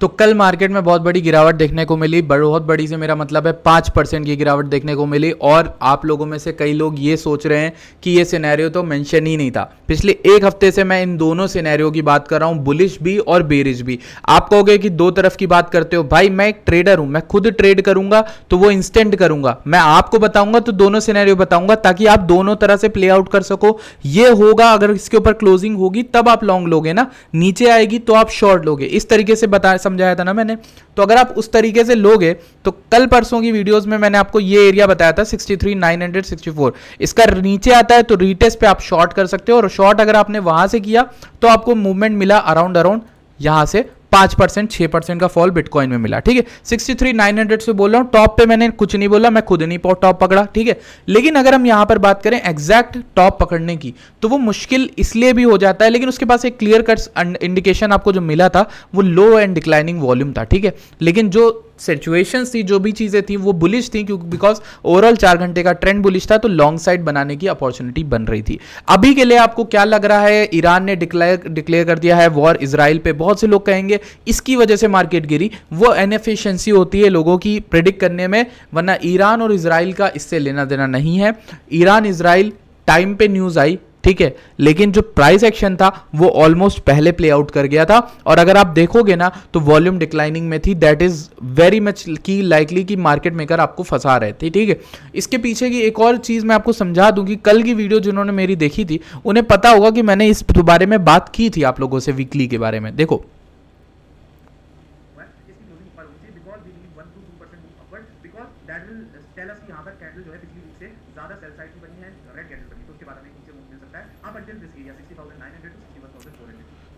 तो कल मार्केट में बहुत बड़ी गिरावट देखने को मिली, बहुत बड़ी से मेरा मतलब है 5% की गिरावट देखने को मिली। और आप लोगों में से कई लोग ये सोच रहे हैं कि ये सिनेरियो तो मेंशन ही नहीं था। पिछले एक हफ्ते से मैं इन दोनों सिनेरियो की बात कर रहा हूं, बुलिश भी और बेरिश भी। आप कहोगे कि दो तरफ की बात करते हो। भाई मैं एक ट्रेडर हूं, मैं खुद ट्रेड करूंगा तो वो इंस्टेंट करूंगा, मैं आपको बताऊंगा तो दोनों सिनेरियो बताऊंगा ताकि आप दोनों तरह से प्ले आउट कर सको। ये होगा अगर इसके ऊपर क्लोजिंग होगी तब आप लॉन्ग लोगे ना, नीचे आएगी तो आप शॉर्ट लोगे। इस तरीके से बता समझाया था ना मैंने। तो अगर आप उस तरीके से लोगे तो कल परसों की वीडियोस में मैंने आपको ये एरिया बताया था 63,964, इसका नीचे आता है तो रीटेस्ट पे आप शॉर्ट कर सकते हो। और शॉर्ट अगर आपने वहां से किया तो आपको मूवमेंट मिला अराउंड यहां से 5% 6% का फॉल बिटकॉइन में मिला। ठीक है, 63,900 से बोल रहा हूं, टॉप पे मैंने कुछ नहीं बोला, मैं खुद नहीं टॉप पकड़ा। ठीक है, लेकिन अगर हम यहां पर बात करें एग्जैक्ट टॉप पकड़ने की तो वो मुश्किल इसलिए भी हो जाता है, लेकिन उसके पास एक क्लियर कट इंडिकेशन आपको जो मिला था वो लो एंड डिक्लाइनिंग वॉल्यूम था। ठीक है, लेकिन जो सिचुएशंस थी, जो भी चीजें थी वो बुलिश थी, क्योंकि बिकॉज ओवरऑल 4 घंटे का ट्रेंड बुलिश था, तो लॉन्ग साइड बनाने की अपॉर्चुनिटी बन रही थी। अभी के लिए आपको क्या लग रहा है? ईरान ने डिक्लेयर कर दिया है वॉर इजराइल पे। बहुत से लोग कहेंगे इसकी वजह से मार्केट गिरी। वो इनएफिशिएंसी होती है लोगों की प्रेडिक्ट करने में, वरना ईरान और इजराइल का इससे लेना देना नहीं है। ईरान इजराइल टाइम पे न्यूज आई, ठीक है, लेकिन जो प्राइस एक्शन था वो ऑलमोस्ट पहले प्ले आउट कर गया था। और अगर आप देखोगे ना तो वॉल्यूम डिक्लाइनिंग में थी। दैट इज वेरी मच की लाइकली कि मार्केट मेकर आपको फंसा रहे थे। ठीक है, इसके पीछे की एक और चीज मैं आपको समझा दूं कि कल की वीडियो जिन्होंने मेरी देखी थी उन्हें पता होगा कि मैंने इस बारे में बात की थी आप लोगों से वीकली के बारे में। देखो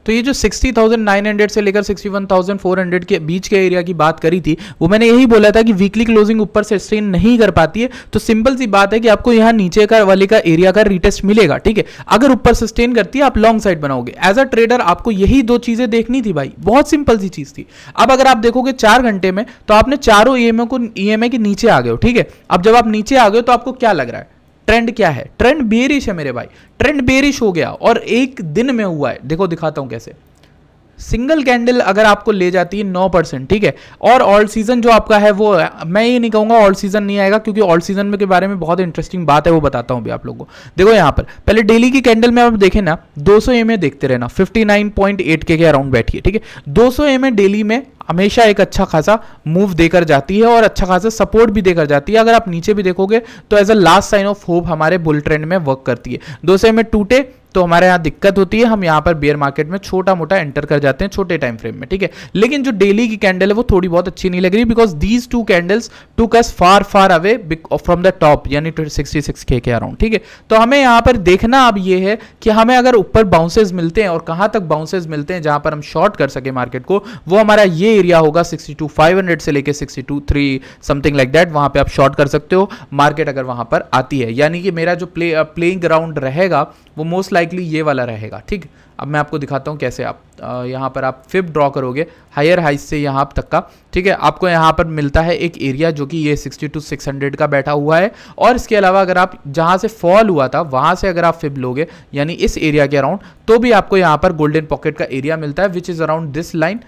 तो ये जो 60,900 से लेकर 61,400 के बीच के एरिया की बात करी थी, वो मैंने यही बोला था कि वीकली क्लोजिंग ऊपर से सस्टेन नहीं कर पाती है, तो सिंपल सी बात है कि आपको यहां नीचे का वाले का एरिया का रीटेस्ट मिलेगा। ठीक है, अगर ऊपर सस्टेन करती है आप लॉन्ग साइड बनाओगे। एज अ ट्रेडर आपको यही दो चीजें देखनी थी भाई, बहुत सिंपल सी चीज थी। अब अगर आप देखोगे 4 घंटे में तो आपने चारों ईएमए के नीचे आ गए हो। ठीक है, अब जब आप नीचे आ गए तो आपको क्या लग रहा है? ट्रेंड क्या है? ट्रेंड बेरिश है मेरे भाई, ट्रेंड बेरिश हो गया और एक दिन में हुआ है। देखो दिखाता हूं कैसे। सिंगल कैंडल अगर आपको ले जाती है 9%, ठीक है, और ऑल सीजन जो आपका है वो, मैं ये नहीं कहूंगा ऑल सीजन नहीं आएगा, क्योंकि ऑल सीजन में के बारे में बहुत इंटरेस्टिंग बात है, वो बताता हूं भी आप लोगों को। देखो यहां पर पहले डेली की कैंडल में आप देखें ना, 200 एमए देखते रहना, 59.8 के अराउंड बैठी है। ठीक है, 200 एमए डेली में हमेशा एक अच्छा खासा मूव देकर जाती है और अच्छा खासा सपोर्ट भी देकर जाती है। अगर आप नीचे भी देखोगे तो as a last sign off hope हमारे बुल ट्रेंड में वर्क करती है। 200 में टूटे तो हमारे यहाँ दिक्कत होती है, हम यहाँ पर बेयर मार्केट में छोटा मोटा एंटर कर जाते हैं छोटे टाइम फ्रेम में। ठीक है, लेकिन जो डेली की कैंडल है वो थोड़ी बहुत अच्छी नहीं लग रही, because these two candles took us far away from the top, यानी 66K के अराउंड। ठीक है, तो हमें यहाँ पर देखना अब ये है कि हमें अगर ऊपर बाउंसेस मिलते हैं, और कहाँ तक बाउंसेस मिलते हैं जहां पर हम शॉर्ट कर सके मार्केट को, वो हमारा ये एरिया होगा 62,500 से लेके 62,300 समथिंग लाइक दैट। वहां पे आप शॉर्ट कर सकते हो मार्केट अगर वहां पर आती है, यानी कि मेरा जो प्लेइंग ग्राउंड रहेगा वो मोस्ट लाइकली ये वाला रहेगा। ठीक, अब मैं आपको दिखाता हूं कैसे आप यहां पर आप फिब ड्रॉ करोगे हायर हाइस से यहां तक का। ठीक है, आपको यहां पर मिलता है एक एरिया जो कि ये 62,600 का बैठा हुआ है, और इसके अलावा अगर आप जहां से फॉल हुआ था वहां से अगर आप फिब लोगे यानी इस एरिया के अराउंड, तो भी आपको यहां पर गोल्डन पॉकेट का एरिया मिलता है, which is around this line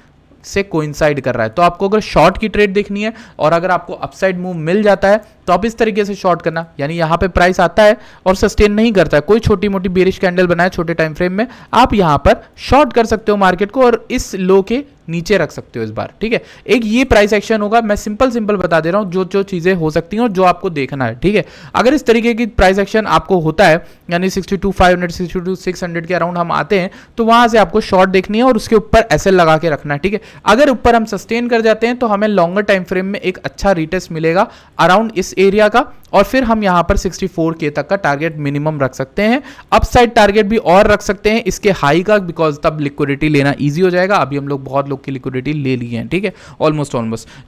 से कोइंसाइड कर रहा है। तो आपको अगर शॉर्ट की ट्रेड देखनी है और अगर आपको अपसाइड मूव मिल जाता है तो आप इस तरीके से शॉर्ट करना, यानी यहां पे प्राइस आता है और सस्टेन नहीं करता है, कोई छोटी मोटी बेरिश कैंडल बनाए छोटे टाइम फ्रेम में, आप यहां पर शॉर्ट कर सकते हो मार्केट को और इस लो के नीचे रख सकते हो इस बार। ठीक है, एक ये प्राइस एक्शन होगा। मैं सिंपल बता दे रहा हूं जो जो चीजें हो सकती हैं और जो आपको देखना है। ठीक है, अगर इस तरीके की प्राइस एक्शन आपको होता है, यानी 62,500 62,600 के अराउंड हम आते हैं, तो वहां से आपको शॉर्ट देखनी है और उसके ऊपर एसएल लगा के रखना है। ठीक है, अगर ऊपर हम सस्टेन कर जाते हैं तो हमें लॉन्गर टाइम फ्रेम में एक अच्छा रिटेस्ट मिलेगा अराउंड इस एरिया का, और फिर हम यहां पर 64K तक का टारगेट मिनिमम रख सकते हैं। अपसाइड टारगेट भी और रख सकते हैं इसके हाई का, बिकॉज तब लिक्विडिटी लेना इजी हो जाएगा। अभी हम लोग बहुत लोग की लिक्विडिटी ले ली है। ठीक है, ऑलमोस्ट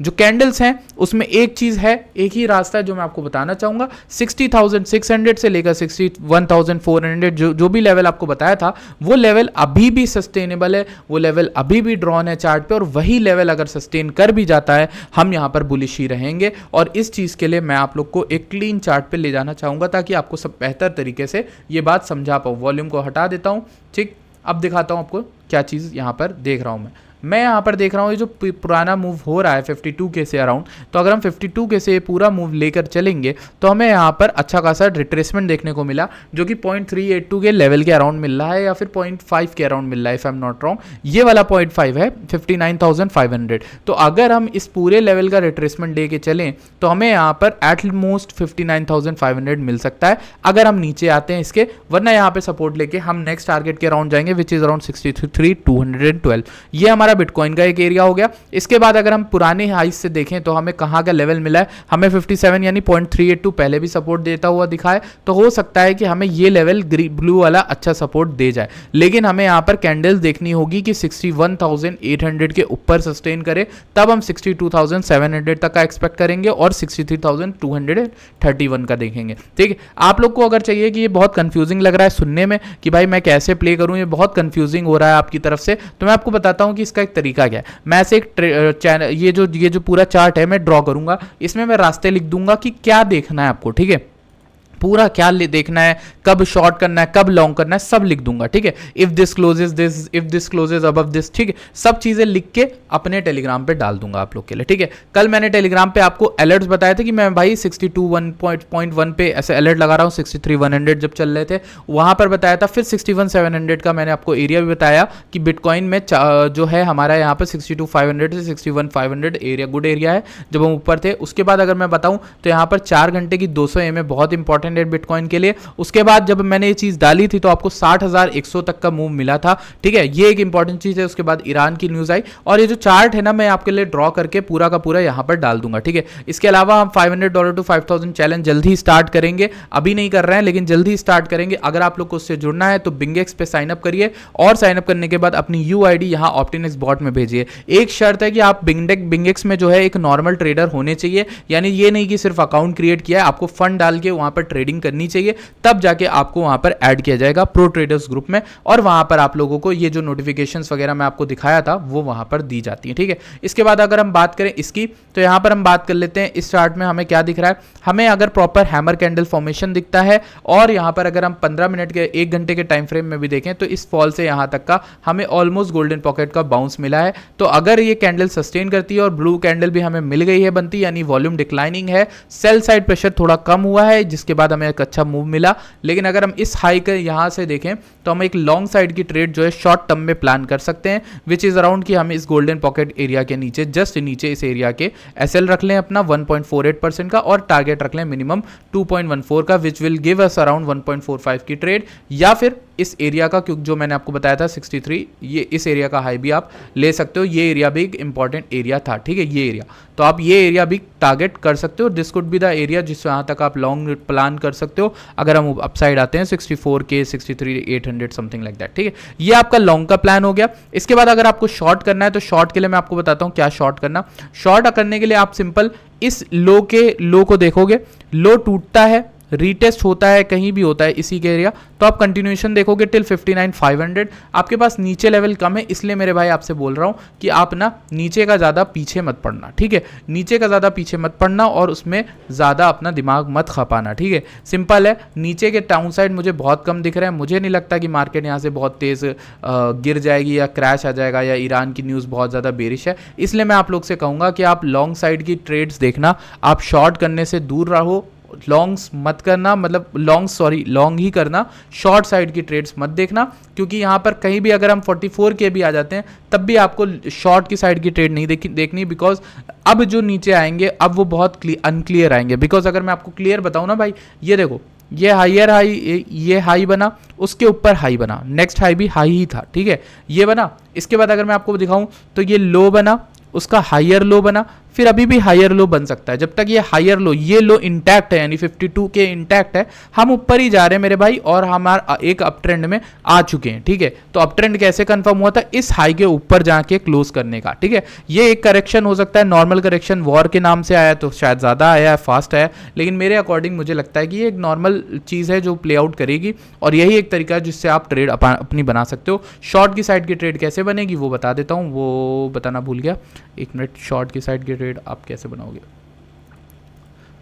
जो कैंडल्स हैं उसमें एक चीज है, एक ही रास्ता है जो मैं आपको बताना चाहूंगा। 60,600 से लेकर 61,400 जो भी लेवल आपको बताया था वो लेवल अभी भी सस्टेनेबल है, वो लेवल अभी भी ड्रॉन है चार्ट पे, और वही लेवल अगर सस्टेन कर भी जाता है हम यहां पर बुलिश ही रहेंगे। और इस चीज के लिए मैं आप लोग को एक क्लीन चार्ट पे ले जाना चाहूंगा ताकि आपको सब बेहतर तरीके से ये बात समझा पाऊं। वॉल्यूम को हटा देता हूं। ठीक, अब दिखाता हूं आपको क्या चीज यहां पर देख रहा हूं मैं। मैं यहाँ पर देख रहा हूँ ये जो पुराना मूव हो रहा है 52 के से अराउंड, तो अगर हम 52 के से पूरा मूव लेकर चलेंगे तो हमें यहाँ पर अच्छा खासा रिट्रेसमेंट देखने को मिला, जो कि 0.382 के लेवल के अराउंड मिल रहा है या फिर 0.5 के अराउंड मिल रहा है if I am not wrong. ये वाला 0.5 है 59,500। तो अगर हम इस पूरे लेवल का रिट्रेसमेंट लेके चलें तो हमें यहाँ पर एटमोस्ट 59,500 मिल सकता है अगर हम नीचे आते हैं इसके, वरना यहाँ पे सपोर्ट लेके हम नेक्स्ट टारगेट के अराउंड जाएंगे विच इज अराउंड 63,212। ये हमारा बिटकॉइन का एक एरिया हो गया। इसके बाद अगर हम पुराने हाइस से देखें तो हमें कहाँ का लेवल मिला है, हमें 57 यानी 0.382 पहले भी सपोर्ट देता हुआ दिखा है, तो हो सकता है कि हमें ये लेवल ब्लू वाला अच्छा सपोर्ट दे जाए। लेकिन हमें यहाँ पर कैंडल्स देखनी होगी कि 61,800 के ऊपर सस्टेन करे, तब हम 62,700 तक का एक्सपेक्ट करेंगे और 63,231 का देखेंगे। ठीक है, आप लोग को अगर चाहिए कि ये बहुत कंफ्यूजिंग लग रहा है सुनने में कि भाई मैं कैसे प्ले करूं, ये बहुत कंफ्यूजिंग हो रहा है आपकी तरफ से, तो मैं आपको बताता हूं कि इसका एक तरीका क्या है। मैं ऐसे एक चैनल ये जो पूरा चार्ट है मैं ड्रॉ करूंगा, इसमें मैं रास्ते लिख दूंगा कि क्या देखना है आपको। ठीक है, पूरा क्या देखना है, कब शॉर्ट करना है, कब लॉन्ग करना है, सब लिख दूंगा। ठीक है, if this closes this, if this closes above this, ठीक है, सब चीजें लिख के अपने टेलीग्राम पे डाल दूंगा आप लोग के लिए। ठीक है, कल मैंने टेलीग्राम पे आपको अलर्ट्स बताए थे कि मैं भाई 62.1 पे ऐसे अलर्ट लगा रहा हूँ, 63,100 जब चल रहे थे वहां पर बताया था। फिर 61,700 का मैंने आपको एरिया भी बताया कि बिटकॉइन में जो है हमारा यहाँ पर 62,500 से 61,500 एरिया गुड एरिया है जब हम ऊपर थे। उसके बाद अगर मैं बताऊं तो यहाँ पर 4 घंटे की 200 EMA बहुत इंपॉर्टेंट बिटकॉइन के लिए। उसके बाद जब मैंने ये चीज डाली थी तो आपको 60,100 तक का मूव मिला था। ठीक है, ये एक इंपॉर्टेंट चीज है। उसके बाद ईरान की न्यूज आई और ये जो चार्ट है ना मैं आपके लिए ड्रॉ करके पूरा का पूरा यहां पर डाल दूंगा। ठीक है, इसके अलावा हम $500 टू 5,000 चैलेंज जल्दी स्टार्ट करेंगे, अभी नहीं कर रहे हैं लेकिन जल्दी स्टार्ट करेंगे। अगर आप लोग को उससे जुड़ना है तो बिंगेक्स पे साइन अप करिए और साइन अप करने के बाद अपनी UID यहां ऑप्टिनेक्स बॉट में भेजिए। एक शर्त है कि आप बिंगेक्स में जो है एक नॉर्मल ट्रेडर होने चाहिए, यानी ये नहीं कि सिर्फ अकाउंट क्रिएट किया है, आपको फंड डाल के वहां पर ट्रेडिंग करनी चाहिए, तब जाके आपको वहां पर ऐड किया जाएगा प्रो ट्रेडर्स ग्रुप में और वहां पर आप लोगों को ये जो नोटिफिकेशंस वगैरह मैं आपको दिखाया था वो वहां पर दी जाती है। ठीक है, इसके बाद अगर हम बात करें इसकी तो यहां पर हम बात कर लेते हैं इस चार्ट में हमें क्या दिख रहा है। हमें अगर प्रॉपर हैमर कैंडल फॉर्मेशन दिखता है और यहां पर अगर हम 15 मिनट के 1 घंटे के टाइम फ्रेम में भी देखें तो इस फॉल से यहां तक का हमें ऑलमोस्ट गोल्डन पॉकेट का बाउंस मिला है। तो अगर ये कैंडल सस्टेन करती है और ब्लू कैंडल भी हमें मिल गई है बनती, यानी वॉल्यूम डिक्लाइनिंग है, सेल साइड प्रेशर थोड़ा कम हुआ है जिसके बाद हमें एक अच्छा मूव मिला। लेकिन अगर हम इस हाई के यहां से देखें तो हम एक लॉन्ग साइड की ट्रेड जो है शॉर्ट टर्म में प्लान कर सकते हैं, विच इज अराउंड कि हम इस गोल्डन पॉकेट एरिया के नीचे जस्ट नीचे इस एरिया के SL रख लें अपना 1.48% का और टारगेट रख लें मिनिमम 2.14 का, which will give us around 1.45 की ट्रेड, या फिर इस एरिया का क्योंकि जो मैंने आपको बताया था 63, ये इस एरिया का हाई भी आप ले सकते हो। ये एरिया भी एक इंपॉर्टेंट एरिया था। ठीक है, ये एरिया तो आप ये एरिया भी टारगेट कर सकते हो। This could be the area जिस यहाँ तक आप लॉन्ग प्लान कर सकते हो अगर हम अपसाइड आते हैं 64K 63,800 समथिंग लाइक दैट। ठीक है, ये आपका लॉन्ग का प्लान हो गया। इसके बाद अगर आपको शॉर्ट करना है तो शॉर्ट के लिए मैं आपको बताता हूँ क्या शॉर्ट करना। शॉर्ट करने के लिए आप सिंपल इस लो को देखोगे, लो टूटता है, रीटेस्ट होता है, कहीं भी होता है इसी के एरिया, तो आप कंटिन्यूएशन देखोगे टिल 59,500। आपके पास नीचे लेवल कम है, इसलिए मेरे भाई आपसे बोल रहा हूं कि आप ना नीचे का ज़्यादा पीछे मत पड़ना। ठीक है, नीचे का ज़्यादा पीछे मत पड़ना और उसमें ज़्यादा अपना दिमाग मत खपाना। ठीक है, सिंपल है। नीचे के टाउन साइड मुझे बहुत कम दिख रहा है, मुझे नहीं लगता कि मार्केट यहाँ से बहुत तेज़ गिर जाएगी या क्रैश आ जाएगा या ईरान की न्यूज़ बहुत ज़्यादा बेरिश है। इसलिए मैं आप लोग से कहूँगा कि आप लॉन्ग साइड की ट्रेड्स देखना, आप शॉर्ट करने से दूर रहो, लॉन्ग्स मत करना, मतलब लॉन्ग ही करना, शॉर्ट साइड की ट्रेड्स मत देखना, क्योंकि यहाँ पर कहीं भी अगर हम 44K भी आ जाते हैं तब भी आपको शॉर्ट की साइड की ट्रेड नहीं देखनी, बिकॉज अब जो नीचे आएंगे अब वो बहुत अनक्लियर आएंगे। बिकॉज अगर मैं आपको क्लियर बताऊँ ना भाई, ये देखो ये हायर हाई, ये हाई बना, उसके ऊपर हाई बना, नेक्स्ट हाई भी हाई ही था। ठीक है, ये बना, इसके बाद अगर मैं आपको दिखाऊं तो ये लो बना, उसका हायर लो बना, फिर अभी भी हायर लो बन सकता है। जब तक ये हायर लो, ये लो इंटैक्ट है यानी 52K इंटैक्ट है, हम ऊपर ही जा रहे हैं मेरे भाई और हमारा एक अप ट्रेंड में आ चुके हैं। ठीक है, तो अप ट्रेंड कैसे कंफर्म हुआ था? इस हाई के ऊपर जाके क्लोज करने का। ठीक है, ये एक करेक्शन हो सकता है, नॉर्मल करेक्शन वॉर के नाम से आया तो शायद ज़्यादा आया है, फास्ट आया, लेकिन मेरे अकॉर्डिंग मुझे लगता है कि ये एक नॉर्मल चीज़ है जो प्ले आउट करेगी और यही एक तरीका है जिससे आप ट्रेड अपनी बना सकते हो। शॉर्ट की साइड की ट्रेड कैसे बनेगी वो बता देता हूँ, वो बताना भूल गया, एक मिनट। शॉर्ट की साइड की ट्रेड आप कैसे बनाओगे?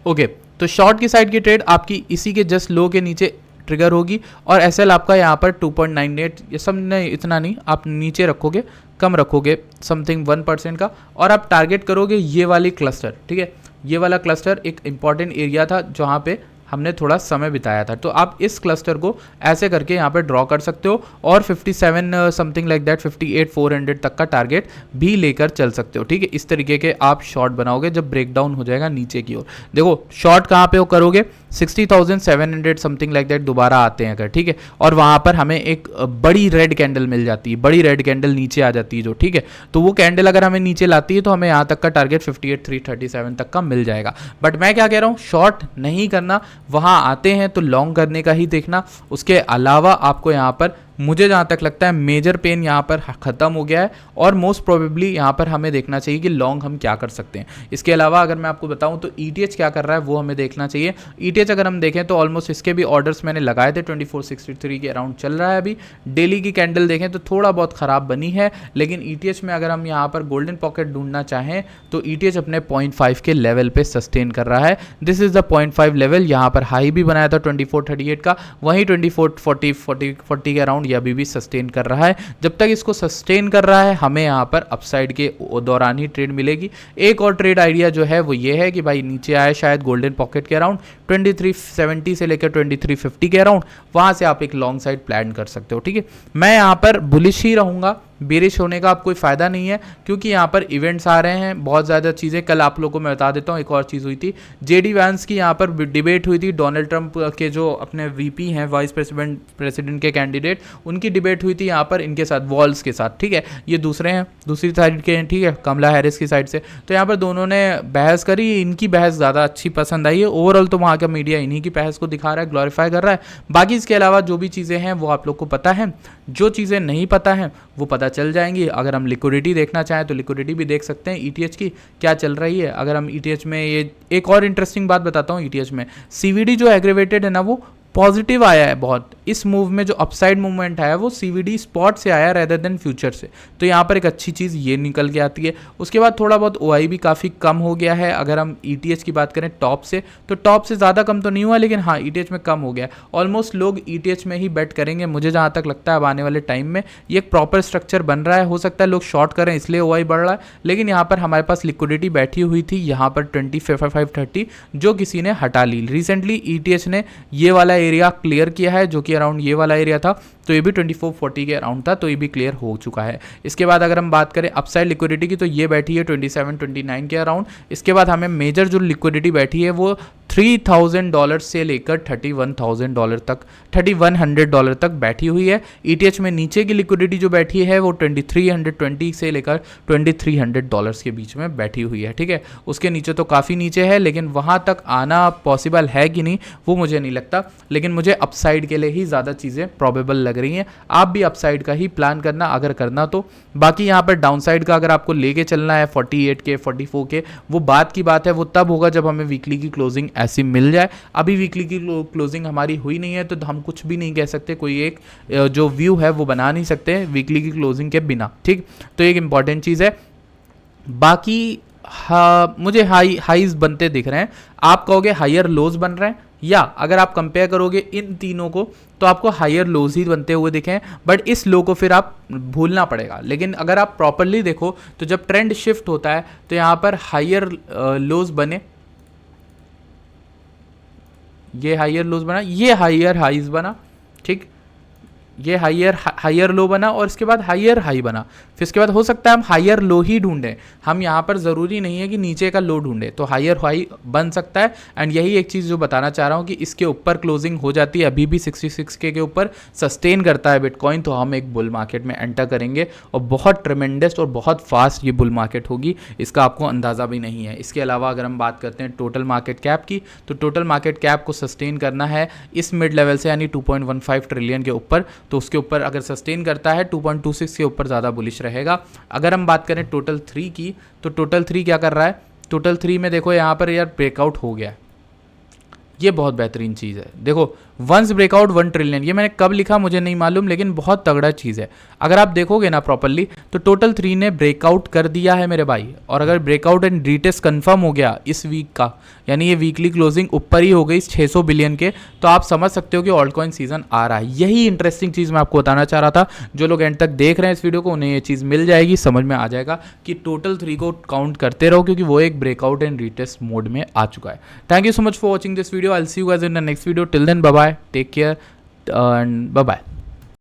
ओके, तो शॉर्ट की साइड की ट्रेड आपकी इसी के जस्ट लो के नीचे ट्रिगर होगी और SL आपका यहाँ पर 2.98, ये सब नहीं, इतना नहीं, आप नीचे रखोगे, कम रखोगे समथिंग 1% का, और आप टारगेट करोगे ये वाली क्लस्टर, ठीक है। ये वाला क्लस्टर एक इंपॉर्टेंट एरिया था जहाँ पे हमने थोड़ा समय बिताया था, तो आप इस क्लस्टर को ऐसे करके यहाँ पे ड्रॉ कर सकते हो और 57 समथिंग लाइक दैट 58,400 तक का टारगेट भी लेकर चल सकते हो, ठीक है। इस तरीके के आप शॉर्ट बनाओगे जब ब्रेकडाउन हो जाएगा नीचे की ओर। देखो शॉर्ट कहाँ पे वो करोगे, 60,700 समथिंग लाइक दैट दोबारा आते हैं अगर, ठीक है, और वहाँ पर हमें एक बड़ी रेड कैंडल मिल जाती है, बड़ी रेड कैंडल नीचे आ जाती है जो, ठीक है, तो वो कैंडल अगर हमें नीचे लाती है तो हमें यहाँ तक का टारगेट 58,337 तक का मिल जाएगा। बट मैं क्या कह रहा हूँ, शॉर्ट नहीं करना, वहाँ आते हैं तो लॉन्ग करने का ही देखना। उसके अलावा आपको यहाँ पर, मुझे जहाँ तक लगता है मेजर पेन यहाँ पर ख़त्म हो गया है और मोस्ट प्रोबेबली यहाँ पर हमें देखना चाहिए कि लॉन्ग हम क्या कर सकते हैं। इसके अलावा अगर मैं आपको बताऊँ तो ETH क्या कर रहा है वो हमें देखना चाहिए। ETH अगर हम देखें तो ऑलमोस्ट इसके भी ऑर्डर्स मैंने लगाए थे, 2463 के अराउंड चल रहा है अभी। डेली की कैंडल देखें तो थोड़ा बहुत ख़राब बनी है, लेकिन ETH में अगर हम यहाँ पर गोल्डन पॉकेट ढूंढना चाहें तो ETH अपने 0.5 के लेवल पे सस्टेन कर रहा है। This is the 0.5 level. यहाँ पर हाई भी बनाया था 2438 का, वहीं 2440 के अराउंड ये अभी भी सस्टेन कर रहा है। जब तक इसको सस्टेन कर रहा है हमें यहाँ पर अपसाइड के दौरान ही ट्रेड मिलेगी। एक और ट्रेड आइडिया जो है वो ये है कि भाई नीचे आया शायद गोल्डन पॉकेट के अराउंड 2370 से लेकर 2350 के अराउंड, वहाँ से आप एक लॉन्ग साइड प्लान कर सकते हो, ठीक है। मैं यहाँ पर बुलिश ही रहूँगा, बेरिश होने का आप कोई फ़ायदा नहीं है, क्योंकि यहाँ पर इवेंट्स आ रहे हैं, बहुत ज़्यादा चीज़ें। कल आप लोगों को मैं बता देता हूँ, एक और चीज़ हुई थी, JD वैंस की यहाँ पर डिबेट हुई थी, डोनाल्ड ट्रंप के जो अपने VP हैं, वाइस प्रेसिडेंट के कैंडिडेट, उनकी डिबेट हुई थी यहाँ पर इनके साथ, वॉल्स के साथ, ठीक है। ये दूसरे हैं, दूसरी साइड के हैं, ठीक है, कमला हैरिस की साइड से। तो यहाँ पर दोनों ने बहस करी, इनकी बहस ज़्यादा अच्छी पसंद आई है। ओवरऑल तो वहाँ का मीडिया इन्हीं की बहस को दिखा रहा है, ग्लोरीफाई कर रहा है। बाकी इसके अलावा जो भी चीज़ें हैं वो आप लोग को पता है, जो चीज़ें नहीं पता हैं वो पता चल जाएंगी। अगर हम लिक्विडिटी देखना चाहें तो लिक्विडिटी भी देख सकते हैं ETH की क्या चल रही है। अगर हम ETH में, ये एक और इंटरेस्टिंग बात बताता हूँ, ETH में CVD जो एग्रीवेटेड है ना वो पॉजिटिव आया है बहुत। इस मूव में जो अपसाइड मूवमेंट आया है वो CVD स्पॉट से आया रेदर देन फ्यूचर से, तो यहाँ पर एक अच्छी चीज़ ये निकल के आती है। उसके बाद थोड़ा बहुत OI भी काफ़ी कम हो गया है। अगर हम ETH की बात करें टॉप से, तो टॉप से ज़्यादा कम तो नहीं हुआ, लेकिन हाँ ETH में कम हो गया। ऑलमोस्ट लोग ETH में ही बेट करेंगे, मुझे जहाँ तक लगता है अब आने वाले टाइम में ये एक प्रॉपर स्ट्रक्चर बन रहा है। हो सकता है लोग शॉर्ट करें इसलिए OI बढ़ रहा है, लेकिन यहाँ पर हमारे पास लिक्विडिटी बैठी हुई थी यहाँ पर 2530 जो किसी ने हटा ली। रिसेंटली ETH ने ये वाला एरिया क्लियर किया है जो कि अराउंड ये वाला एरिया था, तो ये भी 2440 के अराउंड था, तो ये भी क्लियर हो चुका है। इसके बाद अगर हम बात करें अपसाइड लिक्विडिटी की, तो ये बैठी है 2729 के अराउंड। इसके बाद हमें मेजर जो लिक्विडिटी बैठी है वो $3000 से लेकर $31,000 तक, $3100 तक बैठी हुई है। ETH में नीचे की लिक्विडिटी जो बैठी है वो 2320 से लेकर $2300 के बीच में बैठी हुई है, ठीक है। उसके नीचे तो काफ़ी नीचे है, लेकिन वहाँ तक आना पॉसिबल है कि नहीं वो मुझे नहीं लगता, लेकिन मुझे अपसाइड के लिए ही ज़्यादा चीज़ें प्रॉबेबल लग रही हैं। आप भी अपसाइड का ही प्लान करना अगर करना तो। बाकी यहाँ पर डाउनसाइड का अगर आपको लेके चलना है 48 के 44 के, वो बात की बात है, वो तब होगा जब हमें वीकली की क्लोजिंग ऐसी मिल जाए। अभी वीकली की क्लोजिंग हमारी हुई नहीं है, तो हम कुछ भी नहीं कह सकते, कोई एक जो व्यू है वो बना नहीं सकते वीकली की क्लोजिंग के बिना, ठीक। तो एक इंपॉर्टेंट चीज़ है। बाकी हाँ, मुझे हाईज बनते दिख रहे हैं, आप कहोगे हायर लोज बन रहे हैं, या अगर आप कंपेयर करोगे इन तीनों को तो आपको हायर लोज ही बनते हुए दिखें, बट इस लो को फिर आप भूलना पड़ेगा। लेकिन अगर आप प्रॉपरली देखो तो जब ट्रेंड शिफ्ट होता है तो यहाँ पर हायर लोज बने, ये हायर लोज बना, ये हायर हाइज बना, ठीक, ये हायर लो बना और इसके बाद हायर हाई बना। फिर इसके बाद हो सकता है हम हायर लो ही ढूंढें, हम यहाँ पर ज़रूरी नहीं है कि नीचे का लो ढूंढें, तो हायर हाई बन सकता है। एंड यही एक चीज़ जो बताना चाह रहा हूँ कि इसके ऊपर क्लोजिंग हो जाती है, अभी भी 66K के ऊपर सस्टेन करता है बिटकॉइन, तो हम एक बुल मार्केट में एंटर करेंगे और बहुत ट्रेमेंडस और बहुत फास्ट ये बुल मार्केट होगी, इसका आपको अंदाज़ा भी नहीं है। इसके अलावा अगर हम बात करते हैं टोटल मार्केट कैप की, तो टोटल मार्केट कैप को सस्टेन करना है इस मिड लेवल से, यानी 2.15 ट्रिलियन के ऊपर, तो उसके ऊपर अगर सस्टेन करता है 2.26 के ऊपर ज़्यादा बुलिश रहेगा। अगर हम बात करें टोटल 3 की, तो टोटल 3 क्या कर रहा है, टोटल 3 में देखो यहाँ पर यार ब्रेकआउट हो गया है, ये बहुत बेहतरीन चीज़ है। देखो वंस ब्रेकआउट 1 ट्रिलियन, ये मैंने कब लिखा मुझे नहीं मालूम, लेकिन बहुत तगड़ा चीज़ है। अगर आप देखोगे ना प्रॉपरली तो टोटल 3 ने ब्रेकआउट कर दिया है मेरे भाई, और अगर ब्रेकआउट एंड रीटेस्ट कंफर्म हो गया इस वीक का, यानी ये वीकली क्लोजिंग ऊपर ही हो गई 600 बिलियन के, तो आप समझ सकते हो कि ऑल्ट कॉइन सीजन आ रहा है। यही इंटरेस्टिंग चीज़ मैं आपको बताना चाह रहा था। जो लोग एंड तक देख रहे हैं इस वीडियो को उन्हें ये चीज़ मिल जाएगी, समझ में आ जाएगा कि टोटल 3 को काउंट करते रहो, क्योंकि वो एक ब्रेकआउट एंड रीटेस्ट मोड में आ चुका है। Thank you so much for watching this video. I will see you guys in the next video. Till then bye bye, take care and bye bye.